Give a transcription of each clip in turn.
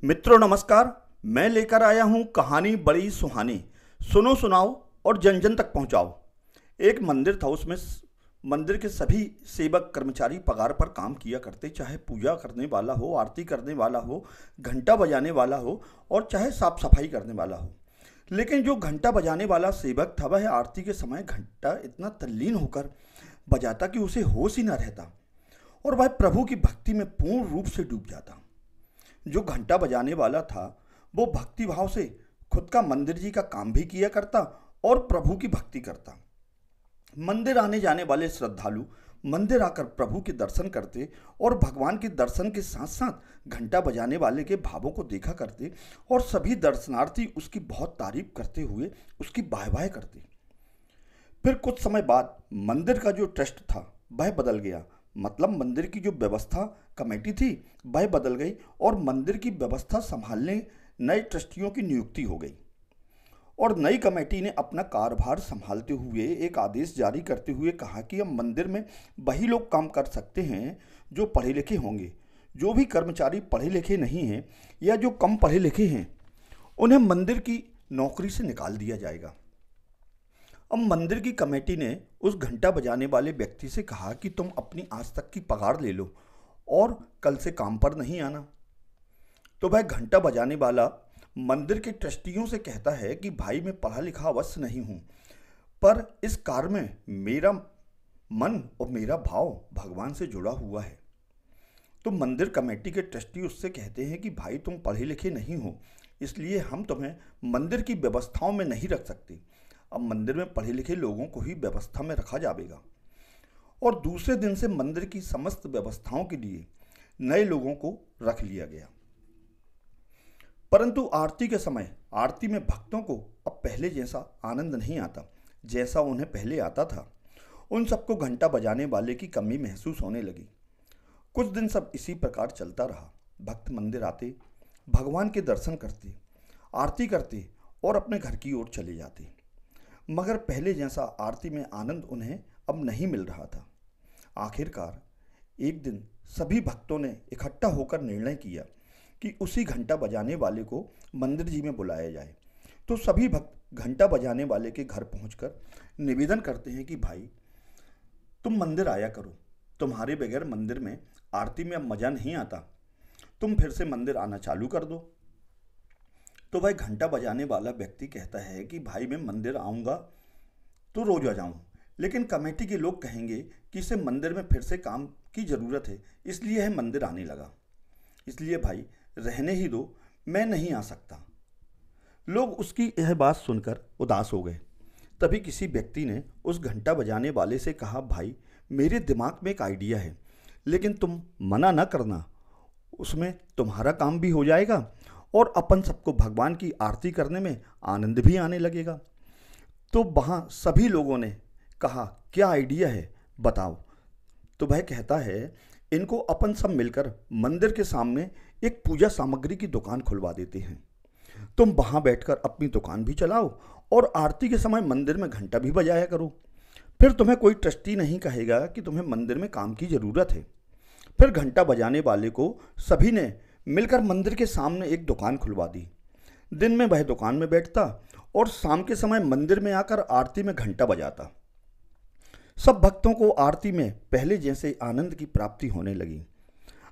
मित्रों नमस्कार। मैं लेकर आया हूं कहानी बड़ी सुहानी। सुनो सुनाओ और जन जन तक पहुंचाओ। एक मंदिर था, उसमें मंदिर के सभी सेवक कर्मचारी पगार पर काम किया करते, चाहे पूजा करने वाला हो, आरती करने वाला हो, घंटा बजाने वाला हो और चाहे साफ सफाई करने वाला हो। लेकिन जो घंटा बजाने वाला सेवक था वह आरती के समय घंटा इतना तल्लीन होकर बजाता कि उसे होश ही न रहता और वह प्रभु की भक्ति में पूर्ण रूप से डूब जाता। जो घंटा बजाने वाला था वो भक्ति भाव से खुद का मंदिर जी का काम भी किया करता और प्रभु की भक्ति करता। मंदिर आने जाने वाले श्रद्धालु मंदिर आकर प्रभु के दर्शन करते और भगवान के दर्शन के साथ साथ घंटा बजाने वाले के भावों को देखा करते और सभी दर्शनार्थी उसकी बहुत तारीफ करते हुए उसकी वाह वाह करते। फिर कुछ समय बाद मंदिर का जो ट्रस्ट था वह बदल गया, मतलब मंदिर की जो व्यवस्था कमेटी थी वह बदल गई और मंदिर की व्यवस्था संभालने नए ट्रस्टियों की नियुक्ति हो गई। और नई कमेटी ने अपना कार्यभार संभालते हुए एक आदेश जारी करते हुए कहा कि अब मंदिर में वही लोग काम कर सकते हैं जो पढ़े लिखे होंगे। जो भी कर्मचारी पढ़े लिखे नहीं हैं या जो कम पढ़े लिखे हैं उन्हें मंदिर की नौकरी से निकाल दिया जाएगा। अब मंदिर की कमेटी ने उस घंटा बजाने वाले व्यक्ति से कहा कि तुम अपनी आज तक की पगार ले लो और कल से काम पर नहीं आना। तो वह घंटा बजाने वाला मंदिर के ट्रस्टियों से कहता है कि भाई मैं पढ़ा लिखा अवश्य नहीं हूँ, पर इस कार्य में मेरा मन और मेरा भाव भगवान से जुड़ा हुआ है। तो मंदिर कमेटी के ट्रस्टी उससे कहते हैं कि भाई तुम पढ़े लिखे नहीं हो, इसलिए हम तुम्हें मंदिर की व्यवस्थाओं में नहीं रख सकते। अब मंदिर में पढ़े लिखे लोगों को ही व्यवस्था में रखा जाएगा। और दूसरे दिन से मंदिर की समस्त व्यवस्थाओं के लिए नए लोगों को रख लिया गया। परंतु आरती के समय आरती में भक्तों को अब पहले जैसा आनंद नहीं आता जैसा उन्हें पहले आता था। उन सबको घंटा बजाने वाले की कमी महसूस होने लगी। कुछ दिन सब इसी प्रकार चलता रहा। भक्त मंदिर आते, भगवान के दर्शन करते, आरती करते और अपने घर की ओर चले जाते, मगर पहले जैसा आरती में आनंद उन्हें अब नहीं मिल रहा था। आखिरकार एक दिन सभी भक्तों ने इकट्ठा होकर निर्णय किया कि उसी घंटा बजाने वाले को मंदिर जी में बुलाया जाए। तो सभी भक्त घंटा बजाने वाले के घर पहुंचकर निवेदन करते हैं कि भाई तुम मंदिर आया करो, तुम्हारे बगैर मंदिर में आरती में अब मज़ा नहीं आता, तुम फिर से मंदिर आना चालू कर दो। तो वह घंटा बजाने वाला व्यक्ति कहता है कि भाई मैं मंदिर आऊँगा तो रोज आ जाऊँ, लेकिन कमेटी के लोग कहेंगे कि इसे मंदिर में फिर से काम की ज़रूरत है, इसलिए है मंदिर आने लगा, इसलिए भाई रहने ही दो, मैं नहीं आ सकता। लोग उसकी यह बात सुनकर उदास हो गए। तभी किसी व्यक्ति ने उस घंटा बजाने वाले से कहा, भाई मेरे दिमाग में एक आइडिया है, लेकिन तुम मना न करना, उसमें तुम्हारा काम भी हो जाएगा और अपन सबको भगवान की आरती करने में आनंद भी आने लगेगा। तो वहाँ सभी लोगों ने कहा, क्या आइडिया है बताओ। तो वह कहता है, इनको अपन सब मिलकर मंदिर के सामने एक पूजा सामग्री की दुकान खुलवा देते हैं। तुम वहाँ बैठकर अपनी दुकान भी चलाओ और आरती के समय मंदिर में घंटा भी बजाया करो। फिर तुम्हें कोई ट्रस्टी नहीं कहेगा कि तुम्हें मंदिर में काम की ज़रूरत है। फिर घंटा बजाने वाले को सभी ने मिलकर मंदिर के सामने एक दुकान खुलवा दी। दिन में वह दुकान में बैठता और शाम के समय मंदिर में आकर आरती में घंटा बजाता। सब भक्तों को आरती में पहले जैसे आनंद की प्राप्ति होने लगी।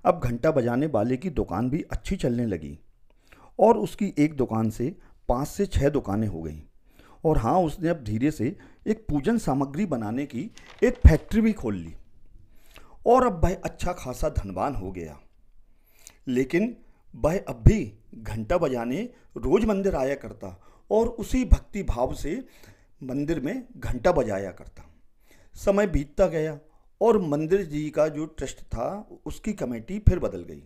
अब घंटा बजाने वाले की दुकान भी अच्छी चलने लगी और उसकी एक दुकान से 5 से 6 दुकानें हो गईं। और हाँ, उसने अब धीरे से एक पूजन सामग्री बनाने की एक फैक्ट्री भी खोल ली और अब वह अच्छा खासा धनवान हो गया। लेकिन वह अब भी घंटा बजाने रोज मंदिर आया करता और उसी भक्ति भाव से मंदिर में घंटा बजाया करता। समय बीतता गया और मंदिर जी का जो ट्रस्ट था उसकी कमेटी फिर बदल गई।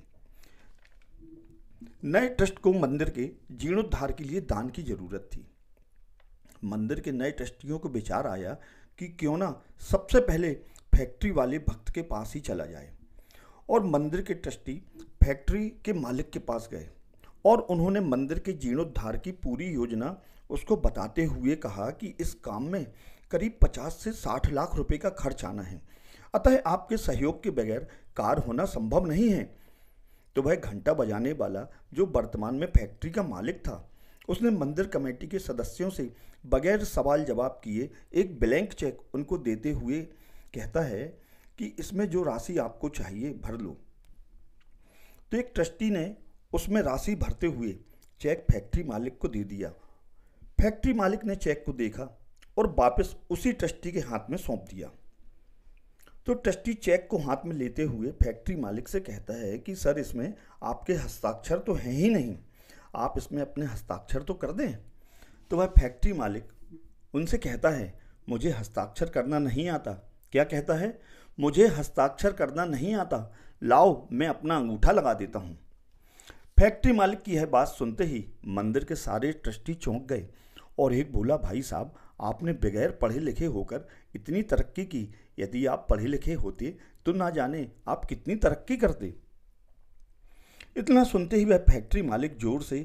नए ट्रस्ट को मंदिर के जीर्णोद्धार के लिए दान की जरूरत थी। मंदिर के नए ट्रस्टियों को विचार आया कि क्यों ना सबसे पहले फैक्ट्री वाले भक्त के पास ही चला जाए। और मंदिर के ट्रस्टी फैक्ट्री के मालिक के पास गए और उन्होंने मंदिर के जीर्णोद्धार की पूरी योजना उसको बताते हुए कहा कि इस काम में करीब 50 से 60 लाख रुपए का खर्च आना है, अतः आपके सहयोग के बगैर कार्य होना संभव नहीं है। तो वह घंटा बजाने वाला जो वर्तमान में फैक्ट्री का मालिक था, उसने मंदिर कमेटी के सदस्यों से बगैर सवाल जवाब किए एक ब्लैंक चेक उनको देते हुए कहता है कि इसमें जो राशि आपको चाहिए भर लो। तो एक ट्रस्टी ने उसमें राशि भरते हुए चेक फैक्ट्री मालिक को दे दिया। फैक्ट्री मालिक ने चेक को देखा और वापस उसी ट्रस्टी के हाथ में सौंप दिया। तो ट्रस्टी चेक को हाथ में लेते हुए फैक्ट्री मालिक से कहता है कि सर, इसमें आपके हस्ताक्षर तो हैं ही नहीं, आप इसमें अपने हस्ताक्षर तो कर दें। तो वह फैक्ट्री मालिक उनसे कहता है, मुझे हस्ताक्षर करना नहीं आता। क्या कहता है? मुझे हस्ताक्षर करना नहीं आता, लाओ मैं अपना अंगूठा लगा देता हूँ। फैक्ट्री मालिक की यह बात सुनते ही मंदिर के सारे ट्रस्टी चौंक गए और एक बोला, भाई साहब, आपने बगैर पढ़े लिखे होकर इतनी तरक्की की, यदि आप पढ़े लिखे होते तो ना जाने आप कितनी तरक्की करते। इतना सुनते ही वह फैक्ट्री मालिक जोर से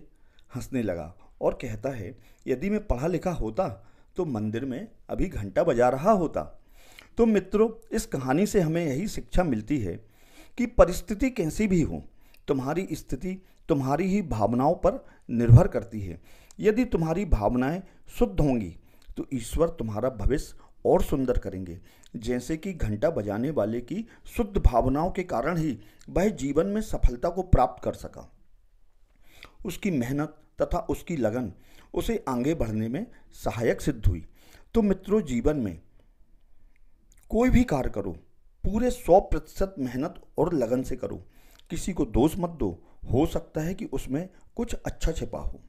हंसने लगा और कहता है, यदि मैं पढ़ा लिखा होता तो मंदिर में अभी घंटा बजा रहा होता। तो मित्रों, इस कहानी से हमें यही शिक्षा मिलती है कि परिस्थिति कैसी भी हो, तुम्हारी स्थिति तुम्हारी ही भावनाओं पर निर्भर करती है। यदि तुम्हारी भावनाएं शुद्ध होंगी तो ईश्वर तुम्हारा भविष्य और सुंदर करेंगे। जैसे कि घंटा बजाने वाले की शुद्ध भावनाओं के कारण ही वह जीवन में सफलता को प्राप्त कर सका। उसकी मेहनत तथा उसकी लगन उसे आगे बढ़ने में सहायक सिद्ध हुई। तो मित्रों, जीवन में कोई भी कार्य करो, पूरे 100% मेहनत और लगन से करो। किसी को दोष मत दो, हो सकता है कि उसमें कुछ अच्छा छिपा हो।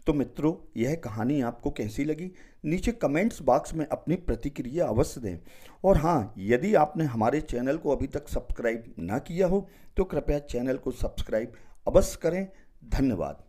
तो मित्रों, यह कहानी आपको कैसी लगी, नीचे कमेंट्स बॉक्स में अपनी प्रतिक्रिया अवश्य दें। और हाँ, यदि आपने हमारे चैनल को अभी तक सब्सक्राइब ना किया हो तो कृपया चैनल को सब्सक्राइब अवश्य करें। धन्यवाद।